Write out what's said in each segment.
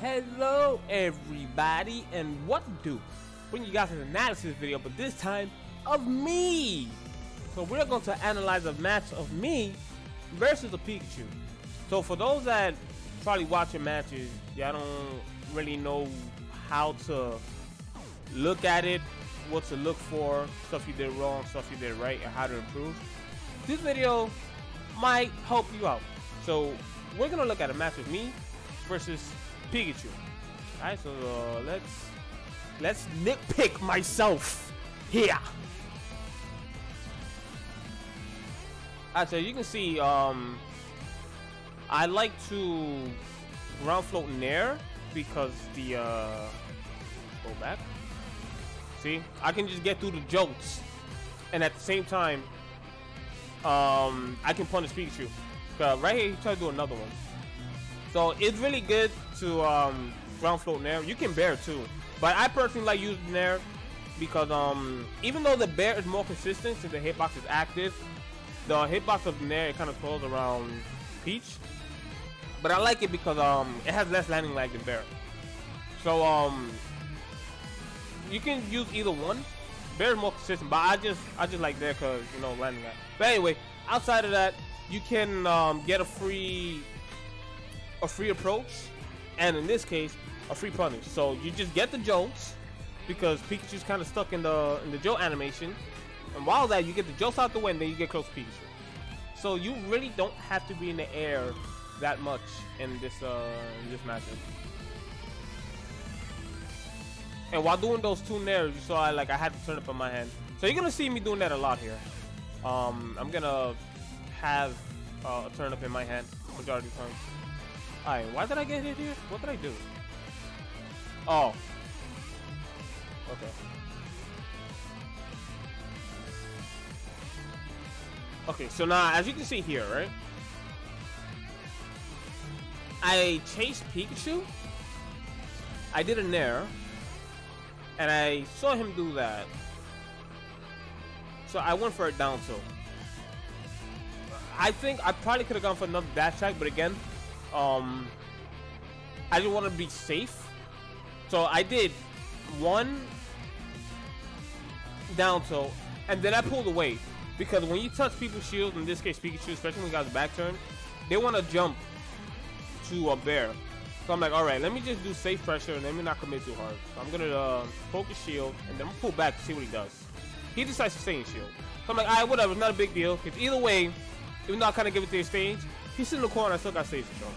Hello everybody, and what to do? Bring you guys an analysis video, but this time of me. So we're going to analyze a match of me versus a Pikachu. So for those that probably watching matches, y'all don't really know how to look at it, what to look for, stuff you did wrong, stuff you did right, and how to improve. This video might help you out. So we're gonna look at a match of me versus Pikachu. Alright, so let's nitpick myself here. Alright, so you can see I like to ground float in air because the go back. See, I can just get through the jolts, and at the same time I can punish Pikachu. Right here, he tried to do another one. So it's really good to ground float in air. You can bear too, but I personally like using air because even though the bear is more consistent since the hitbox is active, the hitbox of the air kind of falls around Peach. But I like it because it has less landing lag than bear. So you can use either one. Bear is more consistent, but I just like there because, you know, landing lag. But anyway, outside of that, you can get a free approach, and in this case a free punish. So you just get the jolts because Pikachu's kind of stuck in the jolt animation, and while that you get the jolts out the way and then you get close to Pikachu. So you really don't have to be in the air that much in this matchup. And while doing those two nairs, you saw I had to turn up on my hand. So you're gonna see me doing that a lot here. I'm gonna have a turn up in my hand majority of the time. Alright, why did I get hit here? What did I do? Oh. Okay. Okay, so now as you can see here, right? I chased Pikachu. I did a nair. And I saw him do that. So I went for a down tilt. I think I probably could have gone for another dash attack, but again, I didn't want to be safe. So I did one down tilt, and then I pulled away. Because when you touch people's shields, in this case Pikachu, especially when you got back turn, they want to jump to a bear. So I'm like, alright, let me just do safe pressure and let me not commit too hard. So I'm gonna poke his shield and then I'm gonna pull back to see what he does. He decides to stay in shield. So I'm like, alright, whatever, it's not a big deal. Because either way, even though I kind of give it to his stage, he's sitting in the corner, I still got stage control.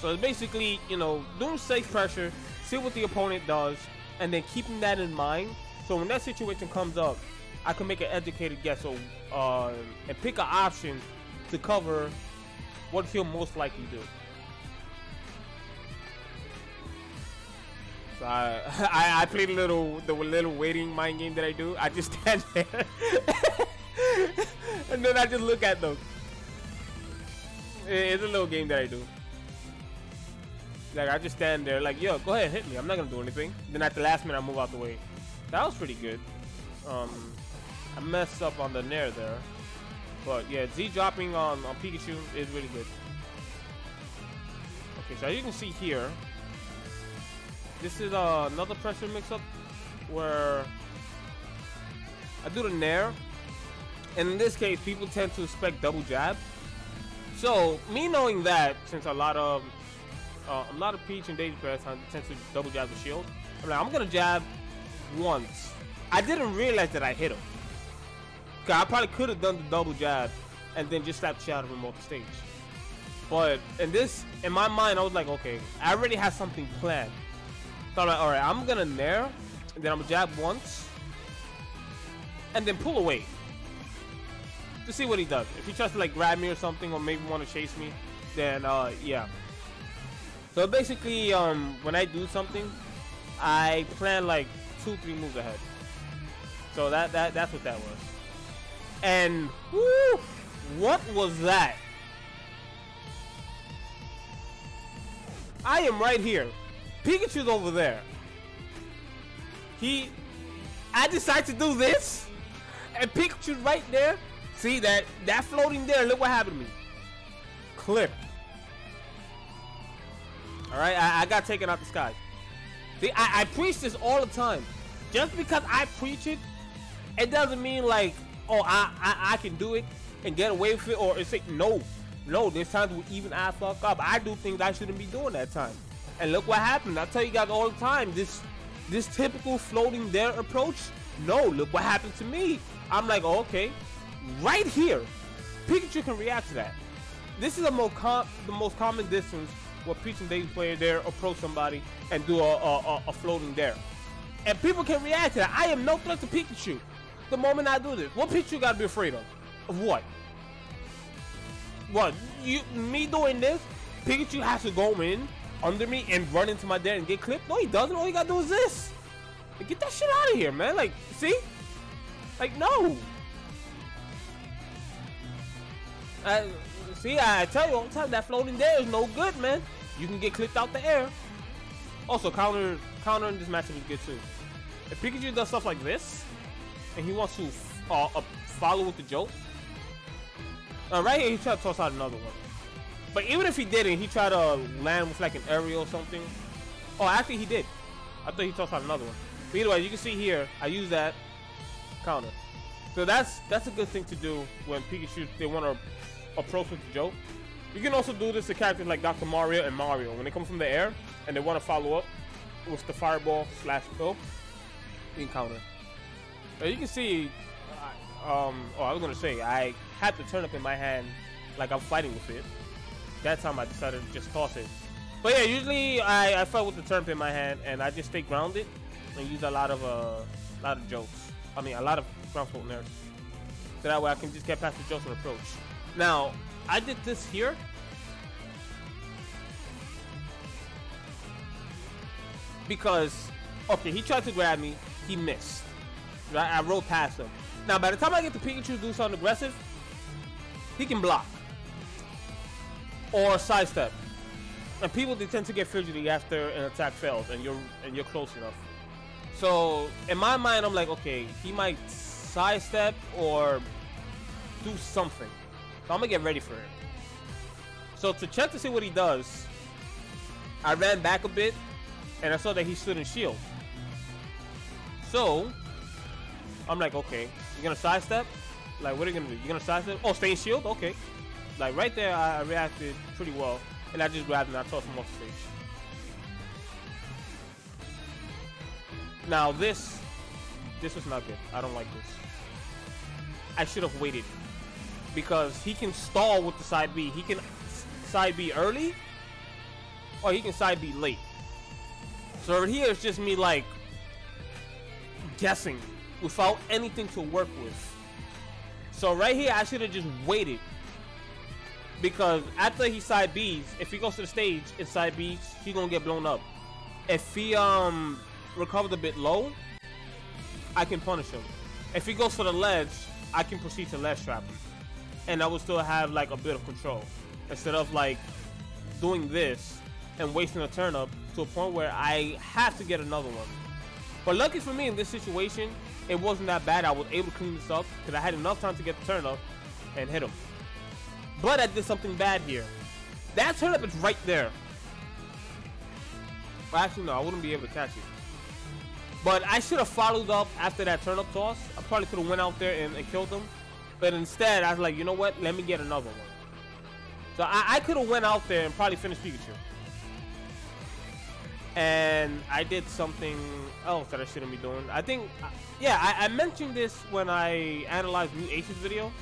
So it's basically, you know, doing safe pressure, see what the opponent does, and then keeping that in mind. So when that situation comes up, I can make an educated guess and pick an option to cover what he'll most likely do. So I played the little waiting mind game that I do. I just stand there and then I just look at them. It's a little game that I do. Like I just stand there like, yo, go ahead, hit me. I'm not gonna do anything. Then at the last minute I move out the way. That was pretty good. I messed up on the nair there, but yeah, Z dropping on Pikachu is really good. Okay, so as you can see here, this is another pressure mix-up where I do the nair, and in this case, people tend to expect double jab. So me knowing that, since a lot of Peach and Daisy Press tend to double jab the shield, I'm like, I'm gonna jab once. I didn't realize that I hit him. Cause I probably could have done the double jab and then just slapped the shit out of him off the stage. But in my mind, I was like, okay, I already had something planned. So I'm like, alright, I'm gonna nair, and then I'm gonna jab once, and then pull away to see what he does. If he tries to like grab me or something, or maybe want to chase me, then yeah. So basically, when I do something, I plan like 2-3 moves ahead. So that's what that was. And whoo, what was that? I am right here. Pikachu's over there. I decide to do this, and Pikachu's right there. See that floating there? Look what happened to me. Clip. All right, I got taken out the sky. See, I preach this all the time. Just because I preach it, it doesn't mean like, oh, I can do it and get away with it, or it's like, no, there's times where even I fuck up. I do things I shouldn't be doing that time. And look what happened. I tell you guys all the time, this typical floating there approach, no, look what happened to me. I'm like, oh, okay, right here, Pikachu can react to that. This is the most common distance where Peach and Daisy player there approach somebody and do a floating there. And people can react to that. I am no threat to Pikachu the moment I do this. What Pikachu gotta be afraid of? Of what? What? Me doing this, Pikachu has to go in under me and run into my dad and get clipped? No, he doesn't. All he gotta do is this. Like, get that shit out of here, man. Like, see? Like, no. See, I tell you all the time, that floating there is no good, man. You can get clipped out the air. Also, counter in this matchup is good too. If Pikachu does stuff like this, and he wants to follow with the joke, right here he tried to toss out another one. But even if he didn't, he tried to land with like an aerial or something. Oh, actually he did. I thought he tossed out another one. But either way, you can see here, I use that counter. So that's a good thing to do when Pikachu, they want to approach with the joke. You can also do this to characters like Dr. Mario and Mario. When they come from the air and they want to follow up with the fireball / kill, you can counter. But you can see, I was going to say, I had the turnip in my hand like I'm fighting with it. That time I decided to just toss it. But yeah, usually I fight with the turnip in my hand and I just stay grounded and use a lot of jokes. I mean, a lot of ground float nerds. So that way I can just get past the jokes and approach. Now, I did this here. Because, okay, he tried to grab me. He missed. Right? I rode past him. Now, by the time I get to Pikachu do something aggressive, he can block. Or sidestep. And people, they tend to get fidgety after an attack fails and you're close enough. So, in my mind, I'm like, okay, he might sidestep or do something. So I'm gonna get ready for it. So to check to see what he does, I ran back a bit and I saw that he stood in shield. So I'm like, okay, you're gonna sidestep? Like, what are you gonna do? You're gonna sidestep? Oh, stay in shield? Okay. Like right there, I reacted pretty well, and I just grabbed him and I tossed him off the stage. Now this was not good. I don't like this. I should have waited. Because he can stall with the side B. He can side B early, or he can side B late. So right here it's just me like guessing without anything to work with. So right here I should have just waited. Because after he side B's, if he goes to the stage and side B's, he's gonna get blown up. If he recovers a bit low, I can punish him. If he goes for the ledge, I can proceed to ledge trap him. And I will still have like a bit of control instead of like doing this and wasting a turnip to a point where I have to get another one. But lucky for me in this situation, it wasn't that bad. I was able to clean this up because I had enough time to get the turnip and hit him. But I did something bad here. That turnip is right there. Well, actually, no, I wouldn't be able to catch it. But I should have followed up after that turnip toss. I probably could have went out there and killed him. But instead, I was like, you know what? Let me get another one. So I could have went out there and probably finished Pikachu. And I did something else that I shouldn't be doing. I think, yeah, I mentioned this when I analyzed New Aces video.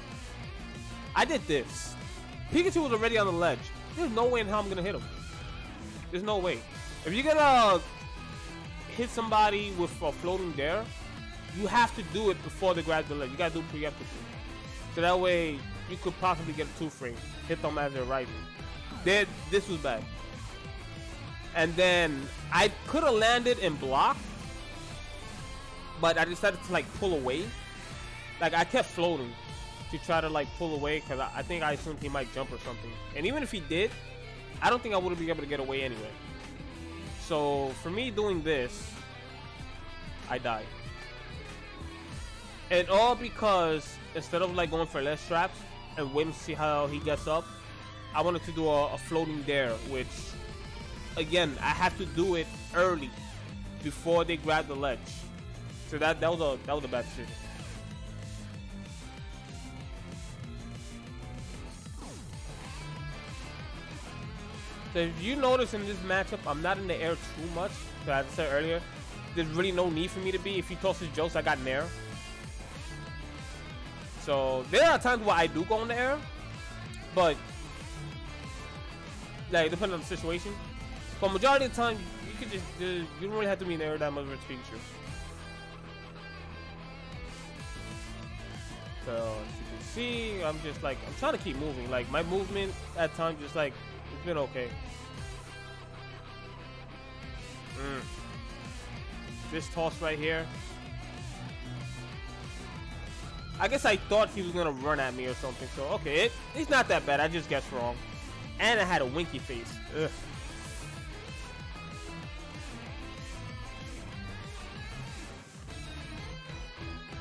I did this. Pikachu was already on the ledge. There's no way in hell I'm going to hit him. There's no way. If you're going to hit somebody with a floating dare, you have to do it before they grab the ledge. You got to do it preemptively. So that way, you could possibly get a 2-frame. Hit them as they're rising. This was bad. And then, I could have landed and blocked. But I decided to, like, pull away. Like, I kept floating to try to, like, pull away. Because I think I assumed he might jump or something. And even if he did, I don't think I would have been able to get away anyway. So, for me doing this, I died. And all because instead of like going for less traps and waiting to see how he gets up, I wanted to do a floating dare, which again, I have to do it early before they grab the ledge. So that was a bad decision. So if you notice in this matchup, I'm not in the air too much. As I said earlier, there's really no need for me to be. If he tosses jokes, I got nair. So there are times where I do go in the air, but like depending on the situation. But majority of the time, you could just you don't really have to be in the air that much with Pikachu. So as you can see, I'm just like I'm trying to keep moving. Like my movement at times just like it's been okay. This toss right here. I guess I thought he was gonna run at me or something. So okay, it's not that bad. I just guessed wrong, and I had a winky face. Ugh.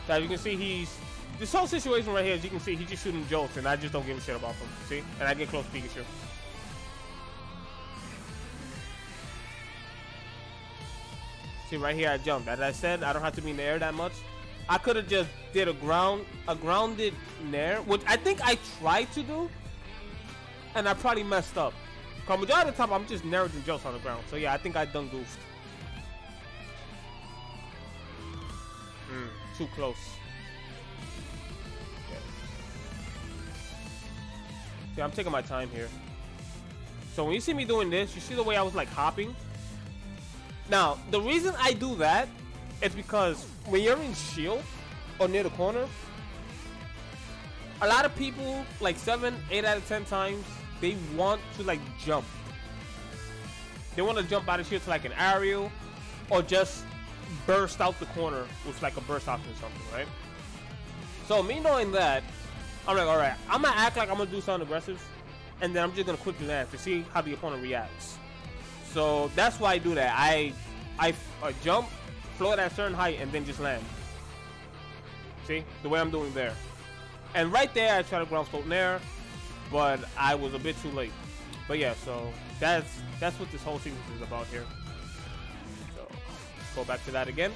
So as you can see, this whole situation right here. As you can see, he's just shooting jokes, and I just don't give a shit about them. See, and I get close to Pikachu. See right here, I jumped. As I said, I don't have to be in the air that much. I could have just did a grounded nair, which I think I tried to do, and I probably messed up. Cause majority of the time, I'm just narrowing jokes on the ground. So yeah, I think I done goofed. Too close. Okay. See, I'm taking my time here. So when you see me doing this, you see the way I was like hopping. Now, the reason I do that is because when you're in shield or near the corner, a lot of people, like 7, 8 out of 10 times, they want to like jump. They want to jump out of shield to like an aerial or just burst out the corner with like a burst option or something, right? So me knowing that, I'm like, all right, I'm gonna act like I'm gonna do something aggressive, and then I'm just gonna quickly land to see how the opponent reacts. So that's why I do that. I jump, float at a certain height, and then just land. See? The way I'm doing there. And right there, I try to ground float nair, but I was a bit too late. But yeah, so that's what this whole sequence is about here. So let's go back to that again.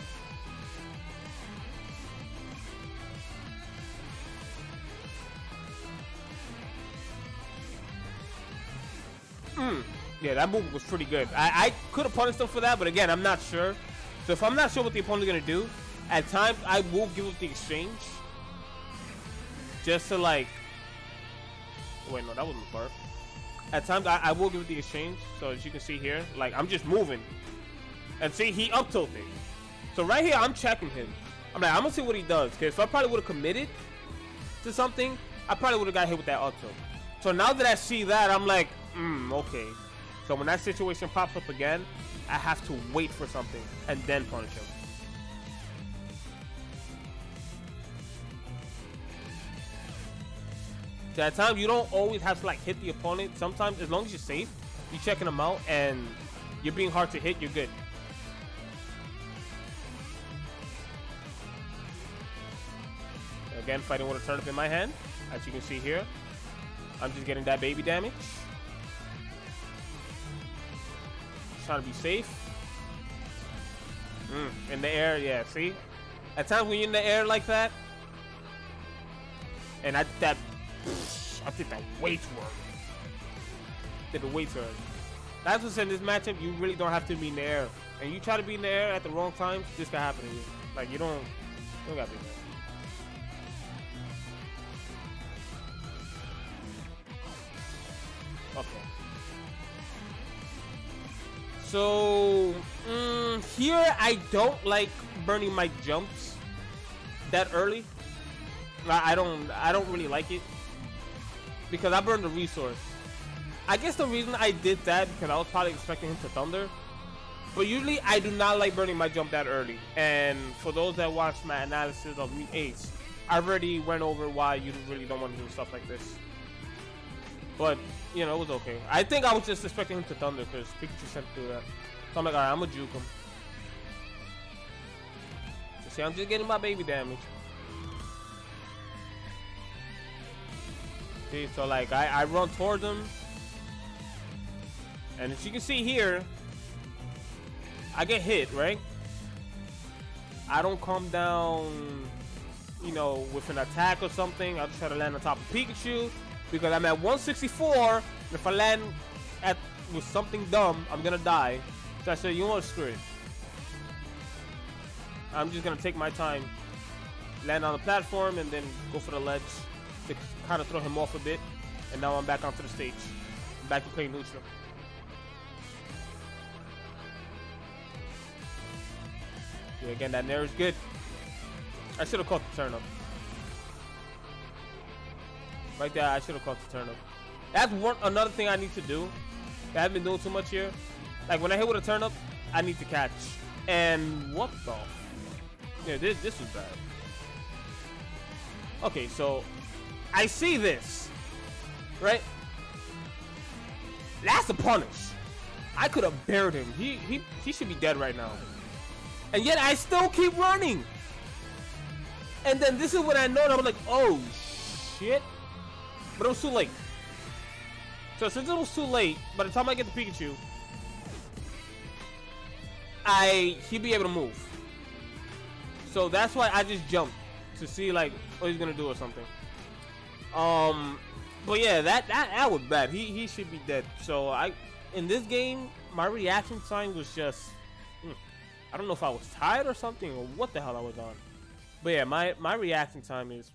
Yeah, that move was pretty good. I could have punished him for that, but again, I'm not sure. So if I'm not sure what the opponent's gonna do, at times I will give up the exchange. Just to like... Wait, no, that wasn't the part. At times I will give it the exchange. So as you can see here, like I'm just moving. And see, he up tilted. So right here, I'm checking him. I'm like, I'm gonna see what he does. Because if I probably would have committed to something, I probably would have got hit with that up tilt. So now that I see that, I'm like, okay. So when that situation pops up again, I have to wait for something and then punish him. So at times, you don't always have to like hit the opponent. Sometimes, as long as you're safe, you're checking them out and you're being hard to hit, you're good. Again, fighting with a turnip in my hand. As you can see here, I'm just getting that baby damage. Trying to be safe. In the air, yeah, see? At times when you're in the air like that, and I did that way too early. Did it way too early. That's what's in this matchup, you really don't have to be in the air. And you try to be in the air at the wrong times, this can happen to you. Like, you don't gotta be in there. Okay. So here I don't like burning my jumps that early. I don't really like it because I burned the resource. I guess the reason I did that because I was probably expecting him to thunder. But usually I do not like burning my jump that early. And for those that watch my analysis of me Ace, I already went over why you really don't want to do stuff like this. But you know, it was okay. I think I was just expecting him to thunder because Pikachu sent to do that. So I'm like, alright, I'm gonna juke him. So see, I'm just getting my baby damage. See, so like I run towards him. And as you can see here, I get hit, right? I don't come down, you know, with an attack or something. I'll just try to land on top of Pikachu because I'm at 164. And if I land with something dumb, I'm gonna die. So I said, you know what, screw it. I'm just gonna take my time, land on the platform, and then go for the ledge to kind of throw him off a bit. And now I'm back onto the stage. I'm back to playing neutral. Yeah, again, that nair is good. I should have caught the turnip. Right there, I should have caught the turnip. That's another thing I need to do. I haven't been doing too much here. Like when I hit with a turnip, I need to catch. And what the? Yeah, this was bad. Okay, so I see this, right? That's a punish. I could have buried him. He should be dead right now. And yet I still keep running. And then this is when I know that I'm like, oh shit. But it was too late. So since it was too late, by the time I get the Pikachu, he'd be able to move. So that's why I just jumped to see like what he's gonna do or something. But yeah, that was bad. He should be dead. So in this game, my reaction time was just I don't know if I was tired or something or what the hell I was on. But yeah, my reaction time is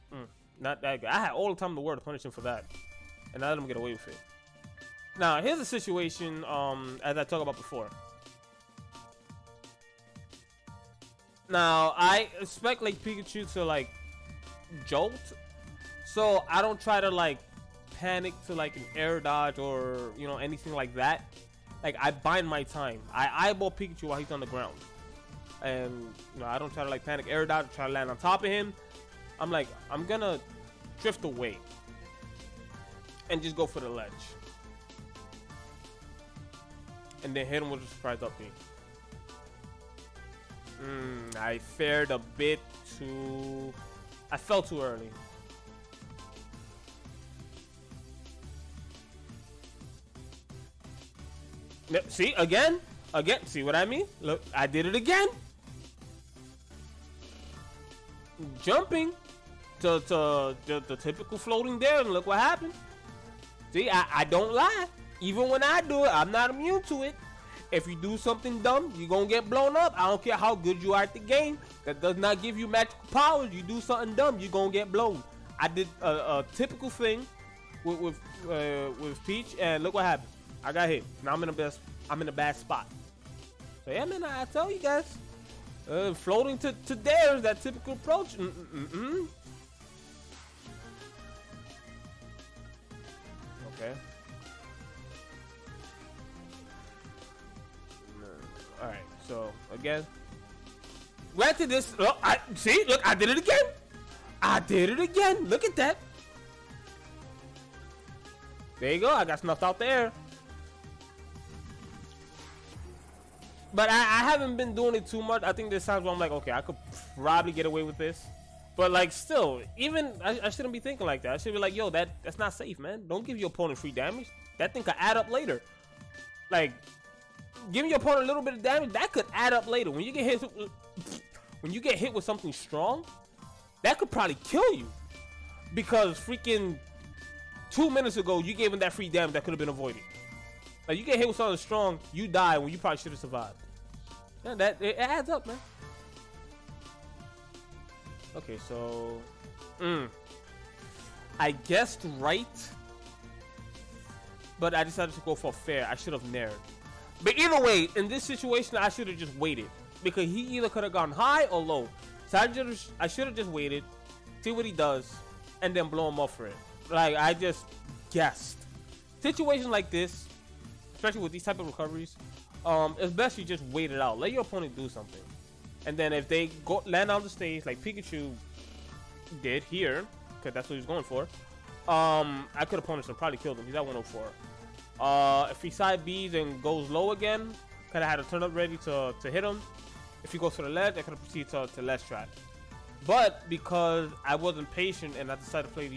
not that good. I had all the time in the world to punish him for that, and I let him get away with it. Now here's a situation as I talked about before. Now I expect like Pikachu to like jolt, so I don't try to like panic to like an air dodge or you know anything like that. Like I bind my time. I eyeball Pikachu while he's on the ground, and you know I don't try to like panic air dodge, try to land on top of him. I'm like I'm gonna drift away and just go for the ledge, and then hit him with a surprise up B. I fared a bit too. I fell too early. See again. See what I mean? Look, I did it again. Jumping to the typical floating there, and look what happened. See, I don't lie. Even when I do it, I'm not immune to it. If you do something dumb, you're gonna get blown up. I don't care how good you are at the game. That does not give you magical powers. You do something dumb, you're gonna get blown. I did a typical thing with Peach, and look what happened. I got hit. Now I'm in a bad spot. So yeah, man, I tell you guys, floating to there is that typical approach. Okay. All right. So again, granted this. Look, I did it again. I did it again. Look at that. There you go. I got snuffed out there. But I haven't been doing it too much. I think there's times where I'm like, okay, I could probably get away with this. But like still, even I shouldn't be thinking like that. I should be like, yo, that's not safe, man. Don't give your opponent free damage. That thing could add up later. Like, giving your opponent a little bit of damage, that could add up later. When you get hit with something strong, that could probably kill you. Because freaking 2 minutes ago, you gave him that free damage that could have been avoided. Like, you get hit with something strong, you die when you probably should have survived. Yeah, it adds up, man. Okay, so I guessed right, but I decided to go for fair. I should have nared. But either way, in this situation, I should have just waited because he either could have gone high or low. So I should have just waited, see what he does, and then blow him up for it. Like, I just guessed. Situations like this, especially with these type of recoveries, it's best you just wait it out. Let your opponent do something. And then if they land on the stage like Pikachu did here, because that's what he was going for, I could have punished him, probably killed him. He's at 104. If he side B's and goes low again, could have had a turn up ready to hit him. If he goes for the ledge, I could have proceeded to ledge trap. But because I wasn't patient and I decided to play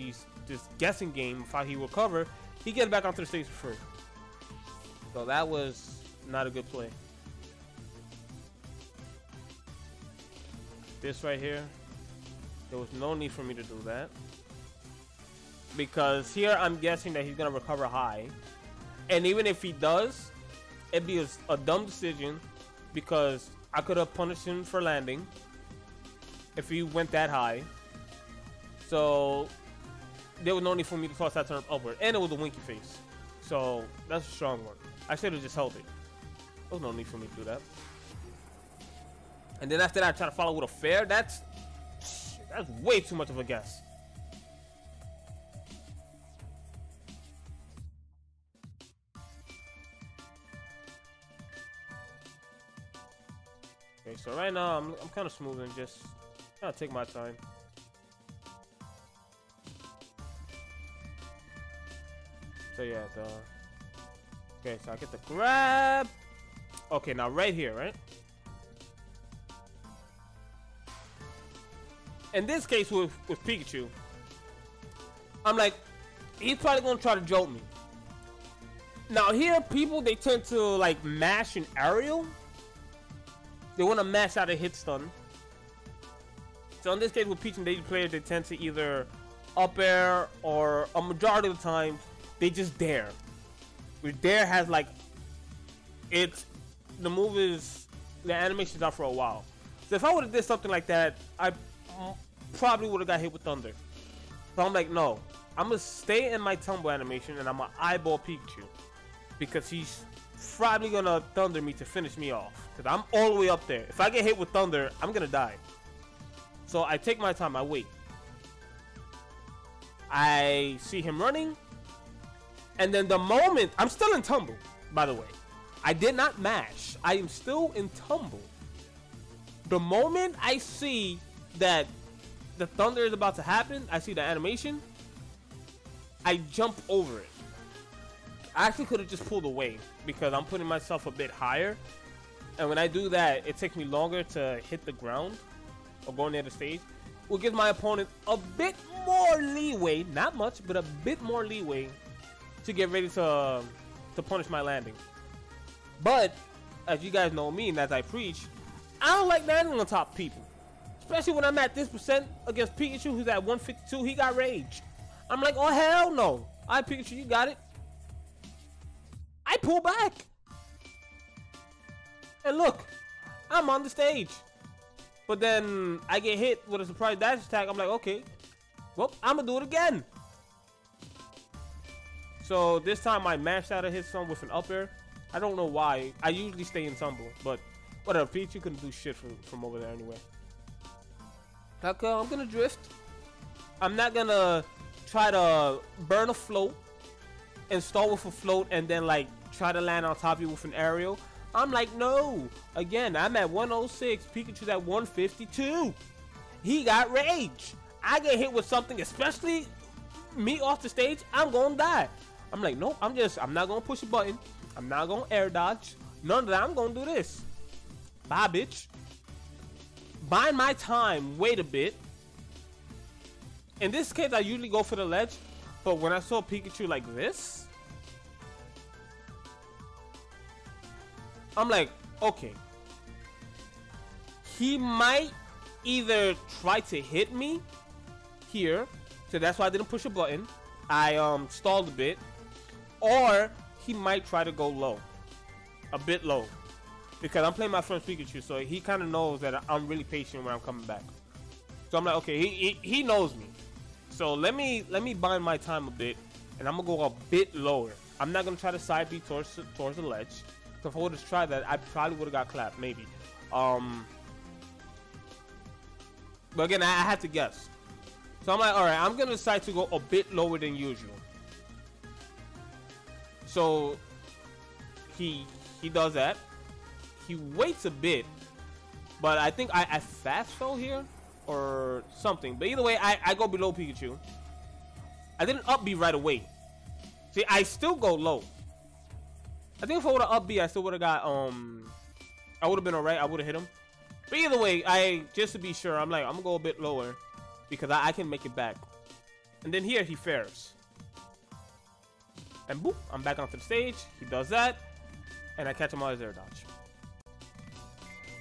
this guessing game of how he will cover, he gets back onto the stage for free. So that was not a good play. This right here, there was no need for me to do that. Because here I'm guessing that he's going to recover high. And even if he does, it'd be a dumb decision because I could have punished him for landing if he went that high. So there was no need for me to toss that turn upward. And it was a winky face. So that's a strong one. I should have just held it. There was no need for me to do that. And then after that, I try to follow with a fair. That's way too much of a guess. Okay, so right now I'm kind of smoothing, just kind of take my time. So yeah, okay, so I get the grab. Okay, now right here, right? In this case with Pikachu, I'm like, he's probably gonna try to jolt me. Now here, people, they tend to like mash an aerial. They want to mash out a hit stun. So in this case with Peach and Daisy players, they tend to either up air, or a majority of the time they just dare. With dare has like, the move is, the animation's out for a while. So if I would have did something like that, I probably would have got hit with thunder. So I'm like, no, I'm gonna stay in my tumble animation and I'm gonna eyeball Pikachu because he's probably gonna thunder me to finish me off because I'm all the way up there. If I get hit with thunder, I'm gonna die. So I take my time, I wait. I see him running, and then the moment, I'm still in tumble, by the way. I did not mash. I am still in tumble. The moment I see that the thunder is about to happen, I see the animation, I jump over it. I actually could have just pulled away because I'm putting myself a bit higher. And when I do that, it takes me longer to hit the ground or go near the stage, which gives my opponent a bit more leeway, not much, but a bit more leeway to get ready to punish my landing. But as you guys know me and as I preach, I don't like landing on top of people. Especially when I'm at this percent against Pikachu, who's at 152, he got rage. I'm like, oh hell no. All right, Pikachu, you got it. I pull back. And look, I'm on the stage. But then I get hit with a surprise dash attack. I'm like, okay, well, I'm gonna do it again. So this time I mashed out of his son with an up air. I don't know why. I usually stay in tumble, but whatever. Pikachu couldn't do shit from over there anyway. Okay, I'm gonna drift. I'm not gonna try to burn a float and start with a float and then like try to land on top of you with an aerial. I'm like, no. Again, I'm at 106. Pikachu's at 152. He got rage. I get hit with something, especially me off the stage, I'm gonna die. I'm like, nope, I'm not gonna push a button. I'm not gonna air dodge. None of that. I'm gonna do this. Bye, bitch. Buying my time, wait a bit. In this case, I usually go for the ledge, but when I saw Pikachu like this, I'm like, okay. He might either try to hit me here, so that's why I didn't push a button. I stalled a bit, or he might try to go low, a bit low. Because I'm playing my friend Pikachu, so he kind of knows that I'm really patient when I'm coming back. So I'm like, okay, he knows me. So let me bind my time a bit, and I'm gonna go a bit lower. I'm not gonna try to side beat towards the ledge. So if I would have tried that, I probably would have got clapped, maybe. But again, I had to guess. So I'm like, all right, I'm gonna decide to go a bit lower than usual. So he does that. He waits a bit, but I think I fast fell here or something. But either way, I go below Pikachu. I didn't up B right away. See, I still go low. I think if I would have up B, I still would have got I would have been alright. I would have hit him. But either way, just to be sure, I'm like, I'm gonna go a bit lower because I can make it back. And then here he fares. And boop, I'm back onto the stage. He does that. and I catch him on his air dodge.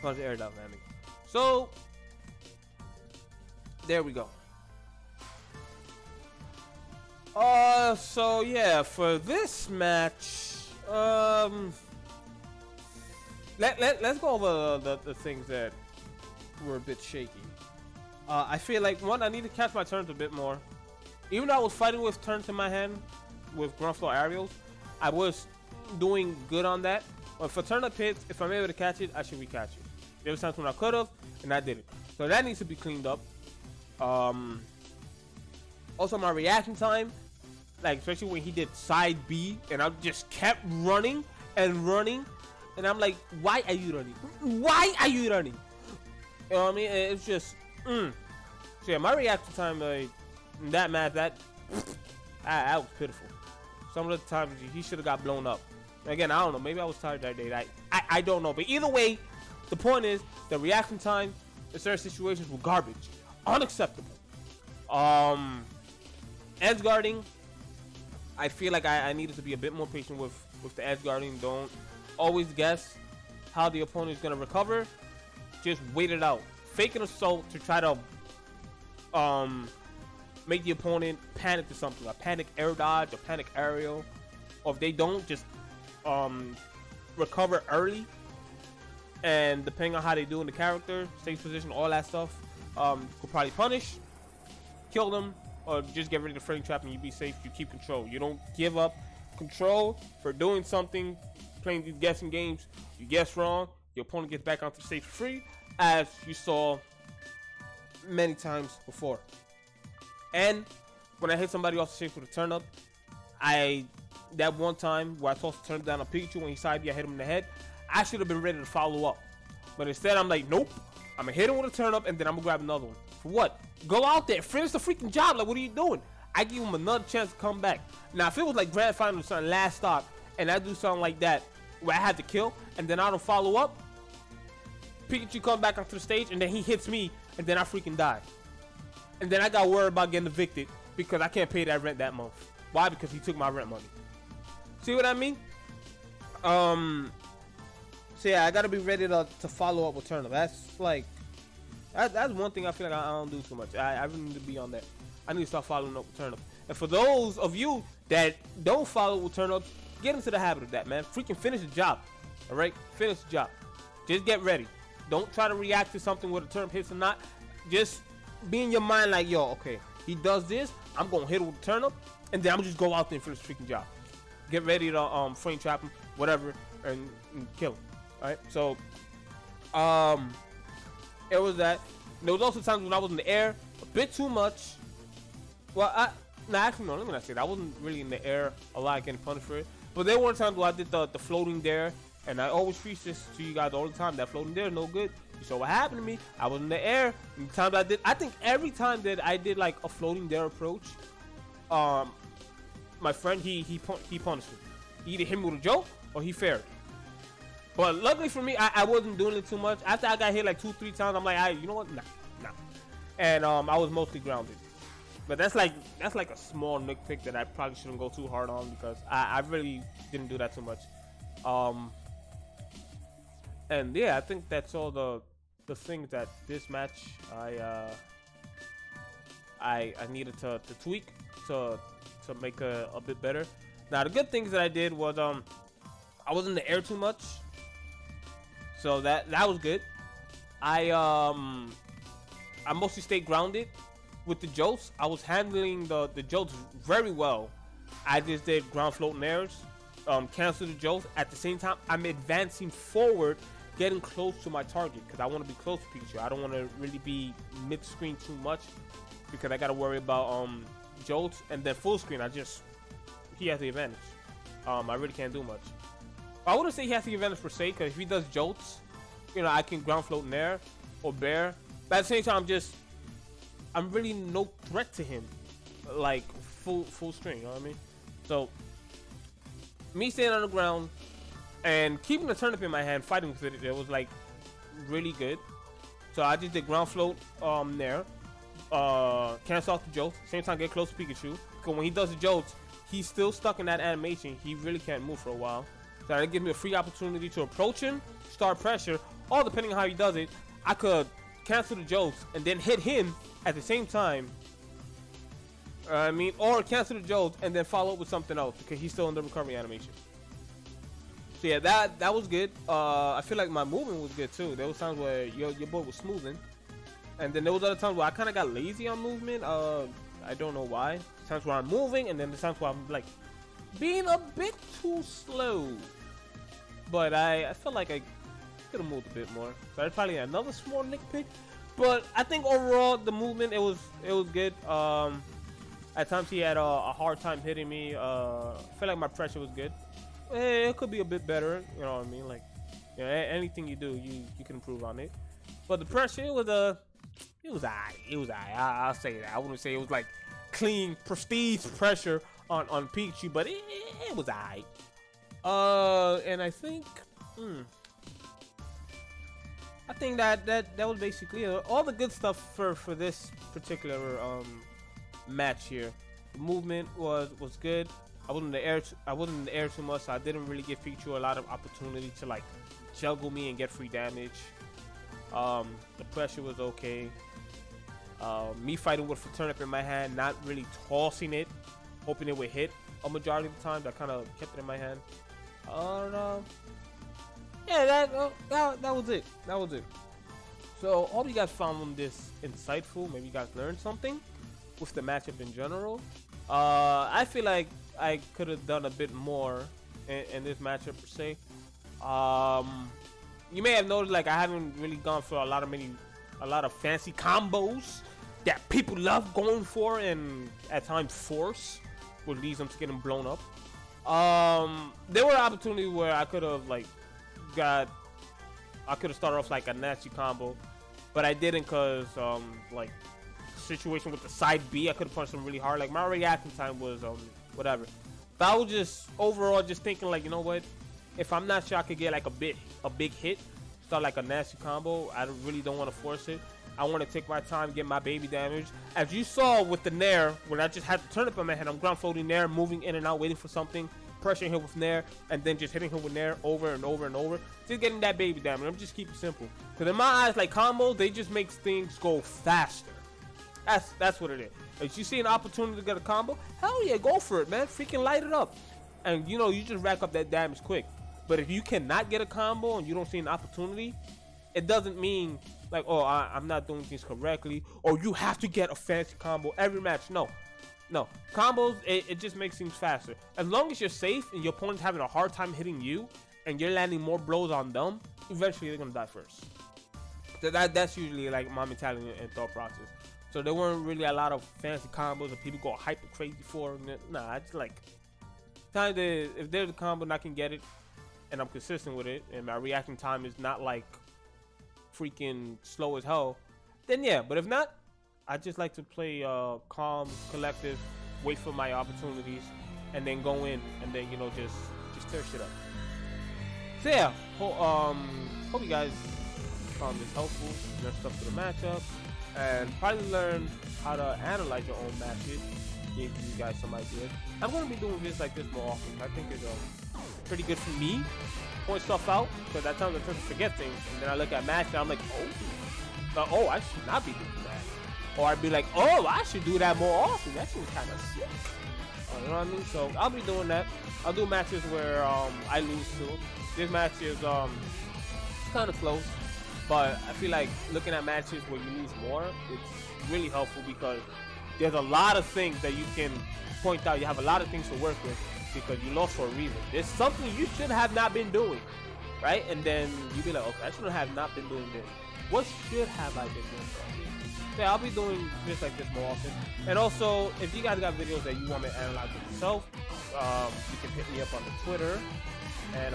On his air dodge landing. So there we go. So yeah, for this match, let's go over the things that were a bit shaky. I feel like, one, I need to catch my turns a bit more. Even though I was fighting with turns in my hand with ground floor aerials, I was doing good on that. But for turn up hits, if I'm able to catch it, I should recatch it. There was times when I could have, and I didn't. So that needs to be cleaned up. Also, my reaction time, like especially when he did side B, and I just kept running and running, and I'm like, why are you running? Why are you running? You know what I mean? It's just, So yeah, my reaction time, like in that match, that was pitiful. Some of the times he should have got blown up. Again, I don't know. Maybe I was tired that day. I don't know. But either way, the point is the reaction time in certain situations were garbage, unacceptable. Edge guarding, I feel like I needed to be a bit more patient with the edge guarding. Don't always guess how the opponent is gonna recover. Just wait it out. Fake an assault to try to make the opponent panic to something. A panic air dodge, a panic aerial. Or if they don't, just recover early. And depending on how they do in the character, stage position, all that stuff, could probably punish, kill them, or just get rid of the frame trap and you be safe. You keep control. You don't give up control for doing something, playing these guessing games. You guess wrong, your opponent gets back onto the stage free, as you saw many times before. And when I hit somebody off the stage with a turn up, that one time where I tossed the turn down on Pikachu when he side B, I hit him in the head. I should have been ready to follow up, but instead I'm like, nope. I'm gonna hit him with a turn up and then I'm gonna grab another one. For what? Go out there, finish the freaking job. Like, what are you doing? I give him another chance to come back. Now, if it was like grand final or something, last stock, and I do something like that where I had to kill and then I don't follow up, Pikachu comes back onto the stage and then he hits me and then I freaking die. And then I got worried about getting evicted because I can't pay that rent that month. Why? Because he took my rent money. See what I mean? So yeah, I gotta be ready to follow up with turn up. That's like, that's one thing I feel like I don't do too much. I really need to be on that. I need to start following up with turn up. And for those of you that don't follow with turn up, get into the habit of that, man. Freaking finish the job. All right, finish the job. Just get ready. Don't try to react to something whether the turn up hits or not. Just be in your mind like, yo, okay, he does this, I'm gonna hit it with the turn up, and then I'm just go out there and finish the freaking job. Get ready to frame trap him, whatever, and kill him. All right, so it was that. There was also times when I was in the air a bit too much. Well, actually no, let me not say that. I wasn't really in the air a lot getting punished for it. But there were times where I did the floating dare, and I always preach this to you guys all the time. That floating dare is no good. You saw what happened to me. I was in the air. And the times I think every time that I did like a floating dare approach, my friend he punished me. He either hit me with a joke or he faired. But luckily for me, I wasn't doing it too much. After I got hit like 2-3 times, I'm like, you know what? Nah. And I was mostly grounded. But that's like a small nitpick that I probably shouldn't go too hard on because I really didn't do that too much. And yeah, I think that's all the things that this match I needed to tweak to make a bit better. Now the good things that I did was I was in the air too much. So that was good. I mostly stayed grounded with the jolts. I was handling the jolts very well. I just did ground floating airs, cancel the jolts. At the same time, I'm advancing forward, getting close to my target because I want to be close to Pikachu. I don't want to really be mid-screen too much because I got to worry about jolts. And then full screen, he has the advantage. I really can't do much. I wouldn't say he has the advantage per se, because if he does jolts, you know, I can ground float in there or bear. But at the same time, I'm really no threat to him, like full string. You know what I mean? So me staying on the ground and keeping the turnip in my hand, fighting with it was like really good. So I just did ground float there, cancel off the jolts. Same time, get close to Pikachu. Because when he does the jolts, he's still stuck in that animation. He really can't move for a while. So that gives me a free opportunity to approach him, start pressure, or depending on how he does it, I could cancel the jolts and then hit him at the same time. Or cancel the jolts and then follow up with something else because he's still in the recovery animation. So yeah, that was good. I feel like my movement was good too. There was times where your boy was smoothing, and then there was other times where I kind of got lazy on movement. I don't know why. Times where I'm moving, and then the times where I'm like being a bit too slow. But I felt like I could have moved a bit more. So that's probably another small nitpick. But I think overall the movement it was good. At times he had a hard time hitting me. I feel like my pressure was good. It could be a bit better, you know what I mean? Like, you know, anything you do, you can improve on it. But the pressure, it was alright. I'll say that. I wouldn't say it was like clean, prestige pressure on Pikachu, but it was alright. And I think, that was basically all the good stuff for this particular match here. The movement was good. I wasn't in the air too much, so I didn't really give Pikachu a lot of opportunity to like juggle me and get free damage. The pressure was okay. Me fighting with a turnip in my hand, not really tossing it, hoping it would hit a majority of the time. That kind of kept it in my hand. Yeah, that was it. That was it. So hope you guys found this insightful. Maybe you guys learned something with the matchup in general. I feel like I could have done a bit more in this matchup per se. You may have noticed like I haven't really gone for a lot of fancy combos that people love going for and at times force, which leads them to getting blown up. There were opportunities where I could have started off like a nasty combo, but I didn't because like situation with the side B, I could have punched him really hard. Like my reaction time was whatever. But I was just overall just thinking like, you know what? If I'm not sure I could get like a big hit, start like a nasty combo, I really don't want to force it. I want to take my time, get my baby damage. As you saw with the Nair, when I just had to turn up in my head, I'm ground folding Nair, moving in and out, waiting for something, pressuring him with Nair, and then just hitting him with Nair over and over and over. Just getting that baby damage. I'm just keeping it simple. Because in my eyes, like combos, they just make things go faster. That's what it is. If you see an opportunity to get a combo, hell yeah, go for it, man. Freaking light it up. And you know, you just rack up that damage quick. But if you cannot get a combo and you don't see an opportunity, it doesn't mean like, oh, I'm not doing things correctly, or you have to get a fancy combo every match. No. Combos, it just makes things faster. As long as you're safe and your opponent's having a hard time hitting you and you're landing more blows on them, eventually they're gonna die first. So that's usually like my mentality and thought process. So there weren't really a lot of fancy combos that people go hyper crazy for. Nah, I just like time to, if there's a combo and I can get it and I'm consistent with it and my reaction time is not like freaking slow as hell, then yeah. But if not, I just like to play calm, collective, wait for my opportunities, and then go in and then, you know, just tear shit up. So yeah, hope you guys found this helpful, learn stuff for the matchup, and probably learn how to analyze your own matches, give you guys some ideas. I'm going to be doing this like this more often. I think it's pretty good for me, point stuff out, because at times I tend to forget things, and then I look at matches and I'm like, oh, I should not be doing that. Or I'd be like, oh, I should do that more often. That seems kind of sick. You know what I mean? So I'll be doing that. I'll do matches where I lose to. This match is kind of close, but I feel like looking at matches where you lose more, it's really helpful because there's a lot of things that you can point out. You have a lot of things to work with because you lost for a reason. There's something you should have not been doing, right? And then you be like, okay, I should have not been doing this. What should have I been doing? Yeah, I'll be doing this like this more often. And also, if you guys got videos that you want me to analyze with yourself, you can hit me up on the Twitter and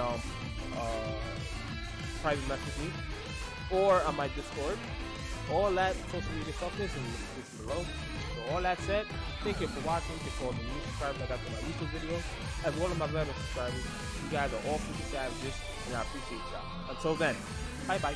private message me, or on my Discord. All that social media stuff is in the description below. So all that said, thank you for watching. Thank you for all the new subscribers I got to my YouTube videos, as well as my veteran subscribers. You guys are all super savages, and I appreciate y'all. Until then, bye bye.